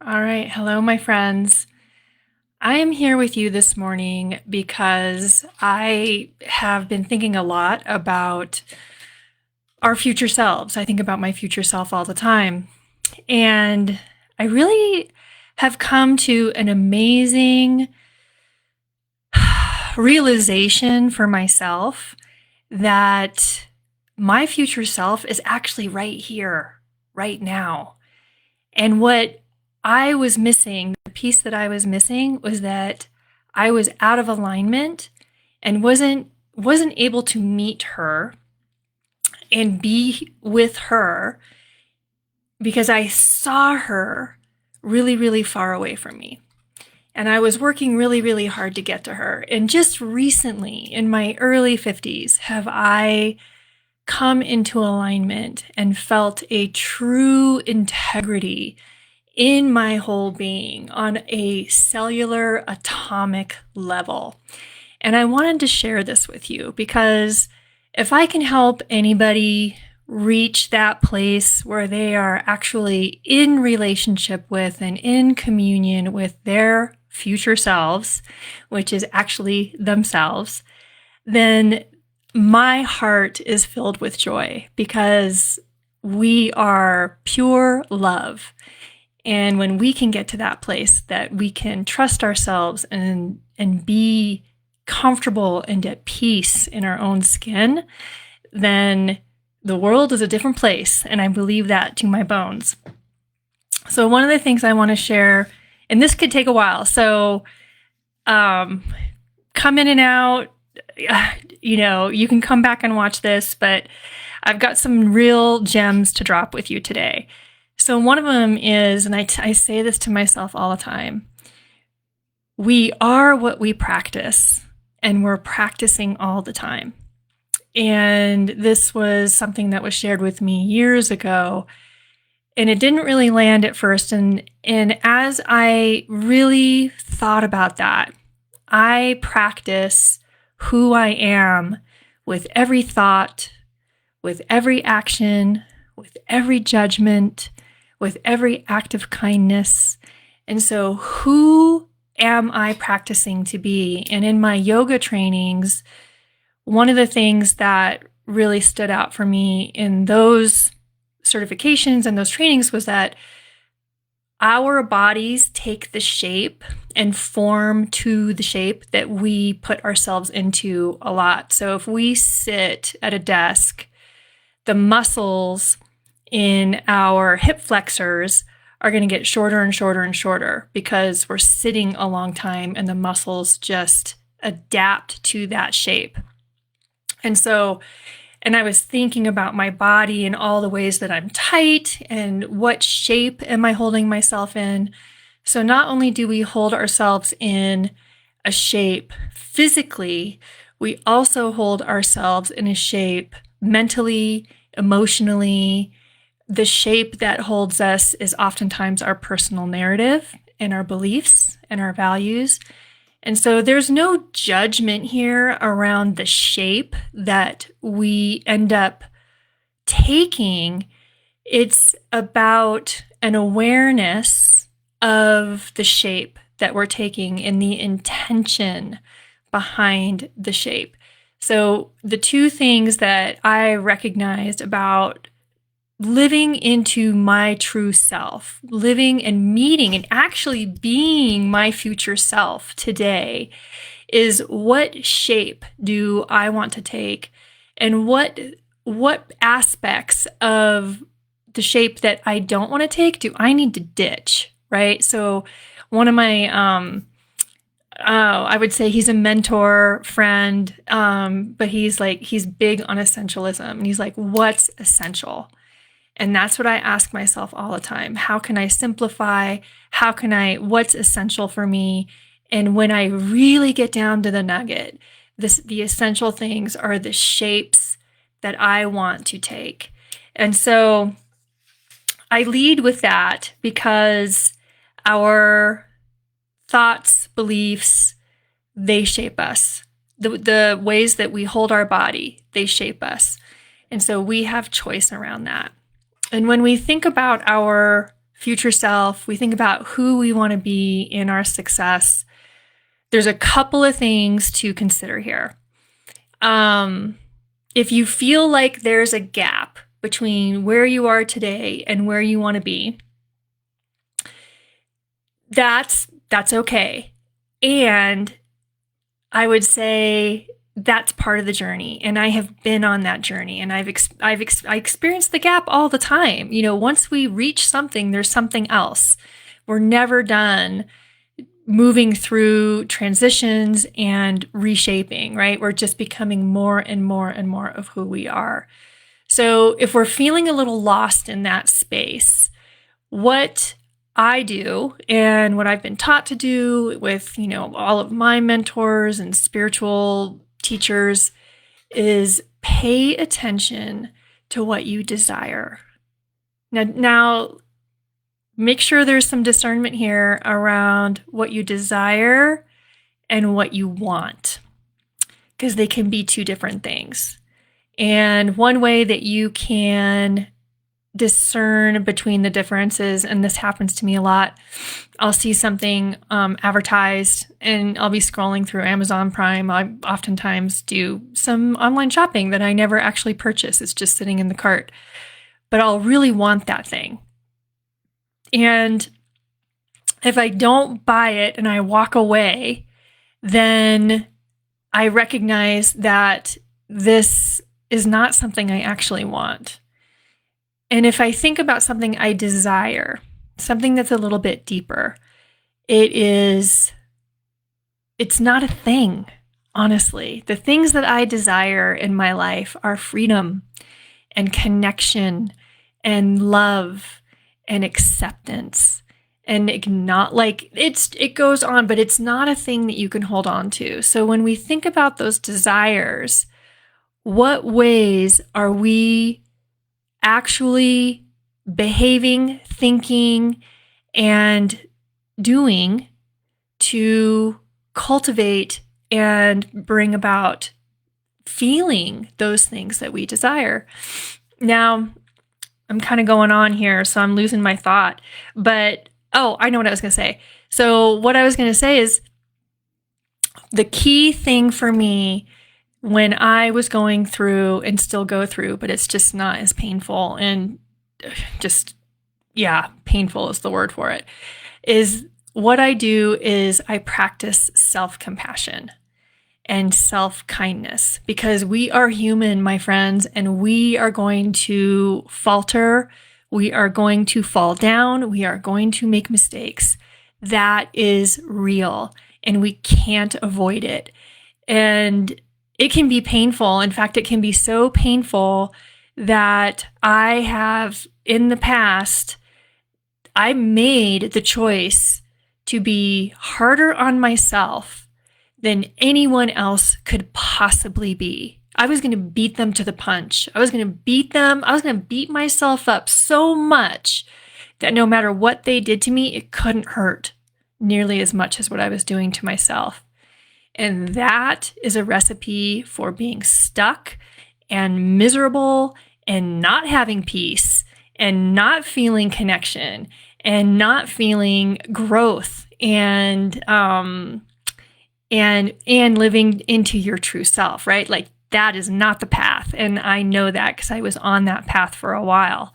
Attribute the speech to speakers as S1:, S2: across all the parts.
S1: All right. Hello, my friends. I am here with you this morning because I have been thinking a lot about our future selves. I think about my future self all the time. And I really have come to an amazing realization for myself that my future self is actually right here, right now. And what I was missing, the piece that I was missing was that I was out of alignment and wasn't able to meet her and be with her because I saw her really, really far away from me. And I was working really, really hard to get to her. And just recently, in my early 50s, have I come into alignment and felt a true integrity in my whole being on a cellular atomic level. And I wanted to share this with you because if I can help anybody reach that place where they are actually in relationship with and in communion with their future selves, which is actually themselves, then my heart is filled with joy because we are pure love. And when we can get to that place that we can trust ourselves and be comfortable and at peace in our own skin, then the world is a different place. And I believe that to my bones. So one of the things I want to share, and this could take a while, so come in and out. You can come back and watch this, but I've got some real gems to drop with you today. So one of them is, and I say this to myself all the time, we are what we practice, and we're practicing all the time. And this was something that was shared with me years ago, and it didn't really land at first. And as I really thought about that, I practice who I am with every thought, with every action, with every judgment, with every act of kindness. And so who am I practicing to be? And in my yoga trainings, one of the things that really stood out for me in those certifications and those trainings was that our bodies take the shape and form to the shape that we put ourselves into a lot. So if we sit at a desk, the muscles in our hip flexors are going to get shorter and shorter and shorter because we're sitting a long time and the muscles just adapt to that shape. And I was thinking about my body and all the ways that I'm tight and what shape am I holding myself in. So not only do we hold ourselves in a shape physically, we also hold ourselves in a shape mentally, emotionally. The shape that holds us is oftentimes our personal narrative and our beliefs and our values. And so there's no judgment here around the shape that we end up taking. It's about an awareness of the shape that we're taking and the intention behind the shape. So the two things that I recognized about living into my true self, living and meeting and actually being my future self today is what shape do I want to take and what aspects of the shape that I don't want to take do I need to ditch, right? So one of my, I would say he's a mentor friend, but he's big on essentialism. And he's like, what's essential? And that's what I ask myself all the time. How can I simplify? What's essential for me? And when I really get down to the nugget, the essential things are the shapes that I want to take. And so I lead with that because our thoughts, beliefs, they shape us. The ways that we hold our body, they shape us. And so we have choice around that. And when we think about our future self, we think about who we want to be in our success, there's a couple of things to consider here. If you feel like there's a gap between where you are today and where you want to be, that's okay. And I would say that's part of the journey. And I have been on that journey, and I experienced the gap all the time. Once we reach something, there's something else. We're never done moving through transitions and reshaping, right? We're just becoming more and more and more of who we are. So if we're feeling a little lost in that space, what I do and what I've been taught to do with, all of my mentors and spiritual teachers is pay attention to what you desire. Now make sure there's some discernment here around what you desire and what you want, because they can be two different things. And one way that you can discern between the differences, and this happens to me a lot, I'll see something advertised and I'll be scrolling through Amazon Prime. I oftentimes do some online shopping that I never actually purchase. It's just sitting in the cart. But I'll really want that thing. And if I don't buy it and I walk away, then I recognize that this is not something I actually want. And if I think about something I desire, something that's a little bit deeper, it's not a thing, honestly. The things that I desire in my life are freedom and connection and love and acceptance. And it goes on, but it's not a thing that you can hold on to. So when we think about those desires, what ways are we actually behaving, thinking, and doing to cultivate and bring about feeling those things that we desire? Now, I'm kind of going on here, so I'm losing my thought. But, I know what I was going to say. So what I was going to say is the key thing for me when I was going through, and still go through, but it's just not as painful, and painful is the word for it, is what I do is I practice self-compassion and self-kindness, because we are human, my friends, and we are going to falter. We are going to fall down. We are going to make mistakes. That is real, and we can't avoid it. And it can be painful. In fact, it can be so painful that I have, in the past, I made the choice to be harder on myself than anyone else could possibly be. I was going to beat them to the punch. I was going to beat them. I was going to beat myself up so much that no matter what they did to me, it couldn't hurt nearly as much as what I was doing to myself. And that is a recipe for being stuck and miserable and not having peace and not feeling connection and not feeling growth and living into your true self, right? Like, that is not the path. And I know that because I was on that path for a while.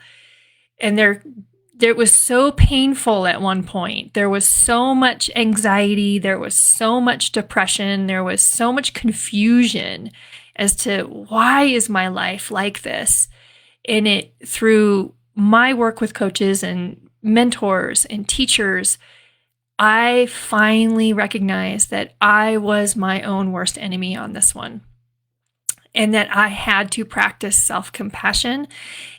S1: And there was so painful at one point. There was so much anxiety. There was so much depression. There was so much confusion as to why is my life like this? And through my work with coaches and mentors and teachers, I finally recognized that I was my own worst enemy on this one, and that I had to practice self-compassion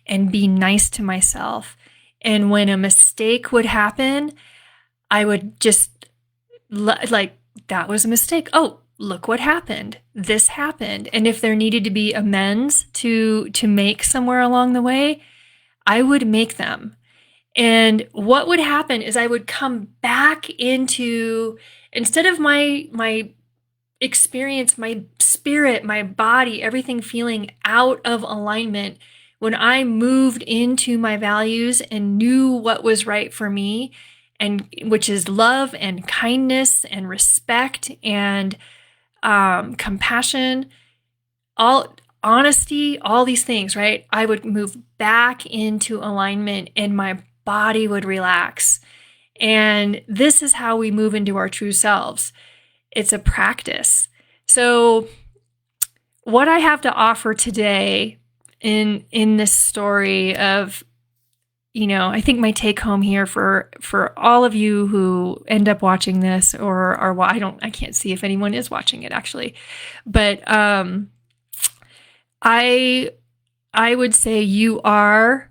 S1: and be nice to myself. And when a mistake would happen, I would just that was a mistake. Oh, look what happened. This happened. And if there needed to be amends to make somewhere along the way, I would make them. And what would happen is I would come back into, instead of my experience, my spirit, my body, everything feeling out of alignment when I moved into my values and knew what was right for me, and which is love and kindness and respect and compassion, all honesty, all these things, right? I would move back into alignment and my body would relax. And this is how we move into our true selves. It's a practice. So what I have to offer today in this story of, I think my take home here for all of you who end up watching this or are, I can't see if anyone is watching it actually, but I would say you are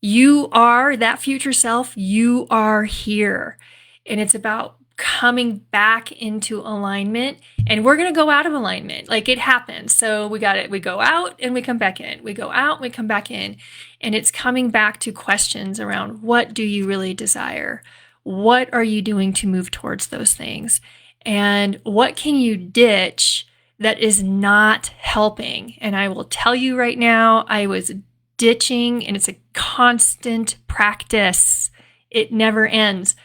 S1: that future self. You are here, and it's about coming back into alignment. And we're going to go out of alignment. Like, it happens. So we go out and we come back in. We go out and we come back in. And it's coming back to questions around, what do you really desire? What are you doing to move towards those things? And what can you ditch that is not helping? And I will tell you right now, I was ditching, and it's a constant practice. It never ends.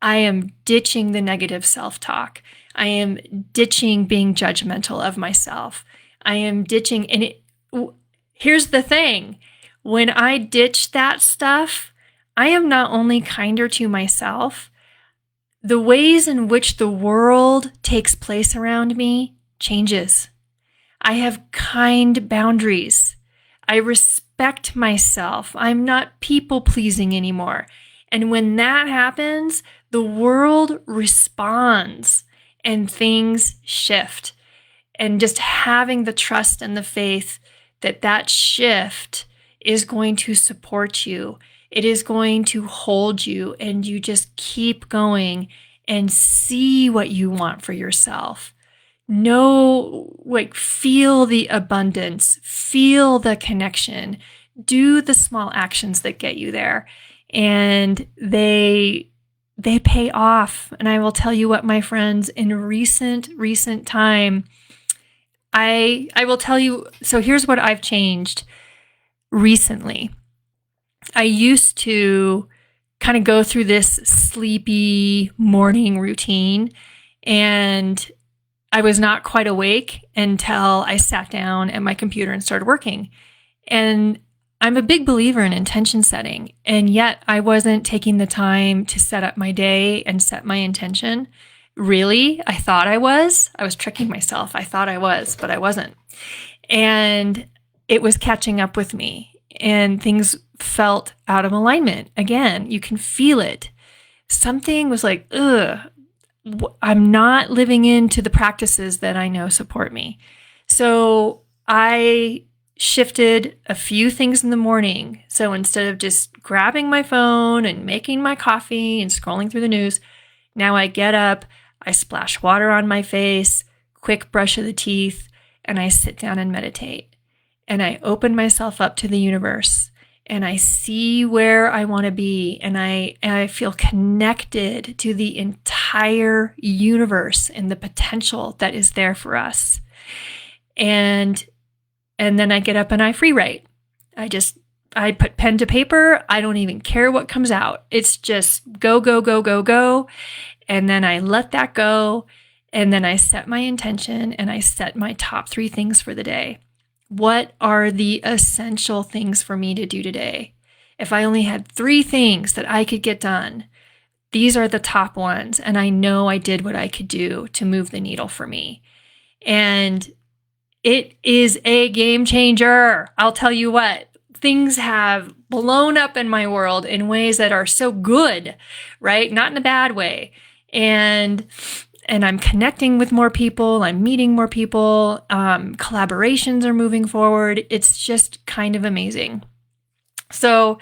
S1: I am ditching the negative self-talk. I am ditching being judgmental of myself. I am ditching, and here's the thing. When I ditch that stuff, I am not only kinder to myself, the ways in which the world takes place around me changes. I have kind boundaries. I respect myself. I'm not people-pleasing anymore. And when that happens, the world responds and things shift. And just having the trust and the faith that shift is going to support you. It is going to hold you, and you just keep going and see what you want for yourself. Feel the abundance, feel the connection, do the small actions that get you there. And they pay off. And I will tell you what, my friends, in recent time, I will tell you, so here's what I've changed recently. I used to kind of go through this sleepy morning routine, and I was not quite awake until I sat down at my computer and started working. And I'm a big believer in intention setting, and yet I wasn't taking the time to set up my day and set my intention. Really, I thought I was. I was tricking myself. I thought I was, but I wasn't. And it was catching up with me, and things felt out of alignment. Again, you can feel it. Something was like, I'm not living into the practices that I know support me. So I shifted a few things in the morning. So instead of just grabbing my phone and making my coffee and scrolling through the news, now I get up, I splash water on my face, quick brush of the teeth, and I sit down and meditate. And I open myself up to the universe, and I see where I want to be, and I feel connected to the entire universe and the potential that is there for us. And then I get up and I free write. I put pen to paper. I don't even care what comes out. It's just go, go, go, go, go. And then I let that go. And then I set my intention, and I set my top 3 things for the day. What are the essential things for me to do today? If I only had 3 things that I could get done, these are the top ones. And I know I did what I could do to move the needle for me. And it is a game changer. I'll tell you what, things have blown up in my world in ways that are so good, right? Not in a bad way. And I'm connecting with more people. I'm meeting more people. Collaborations are moving forward. It's just kind of amazing. So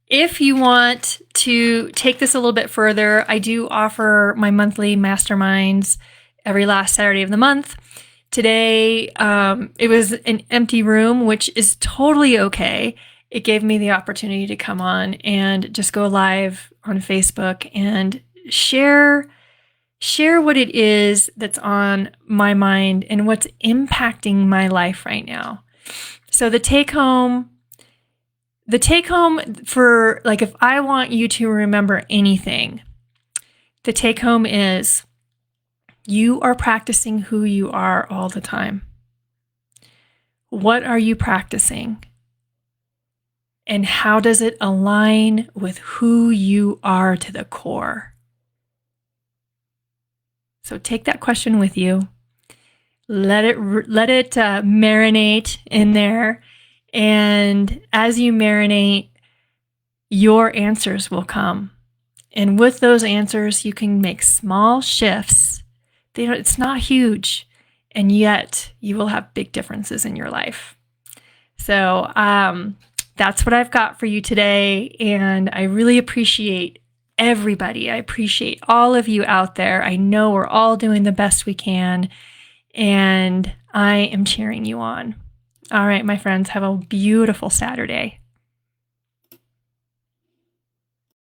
S1: if you want to take this a little bit further, I do offer my monthly masterminds every last Saturday of the month. Today, it was an empty room, which is totally okay. It gave me the opportunity to come on and just go live on Facebook and share what it is that's on my mind and what's impacting my life right now. So the take home The take home for, like, if I want you to remember anything, the take home is you are practicing who you are all the time. What are you practicing? And how does it align with who you are to the core? So take that question with you. Let it marinate in there. And as you marinate, your answers will come. And with those answers, you can make small shifts. It's not huge, and yet you will have big differences in your life. So that's what I've got for you today. And I really appreciate everybody. I appreciate all of you out there. I know we're all doing the best we can, and I am cheering you on. All right, my friends, have a beautiful Saturday.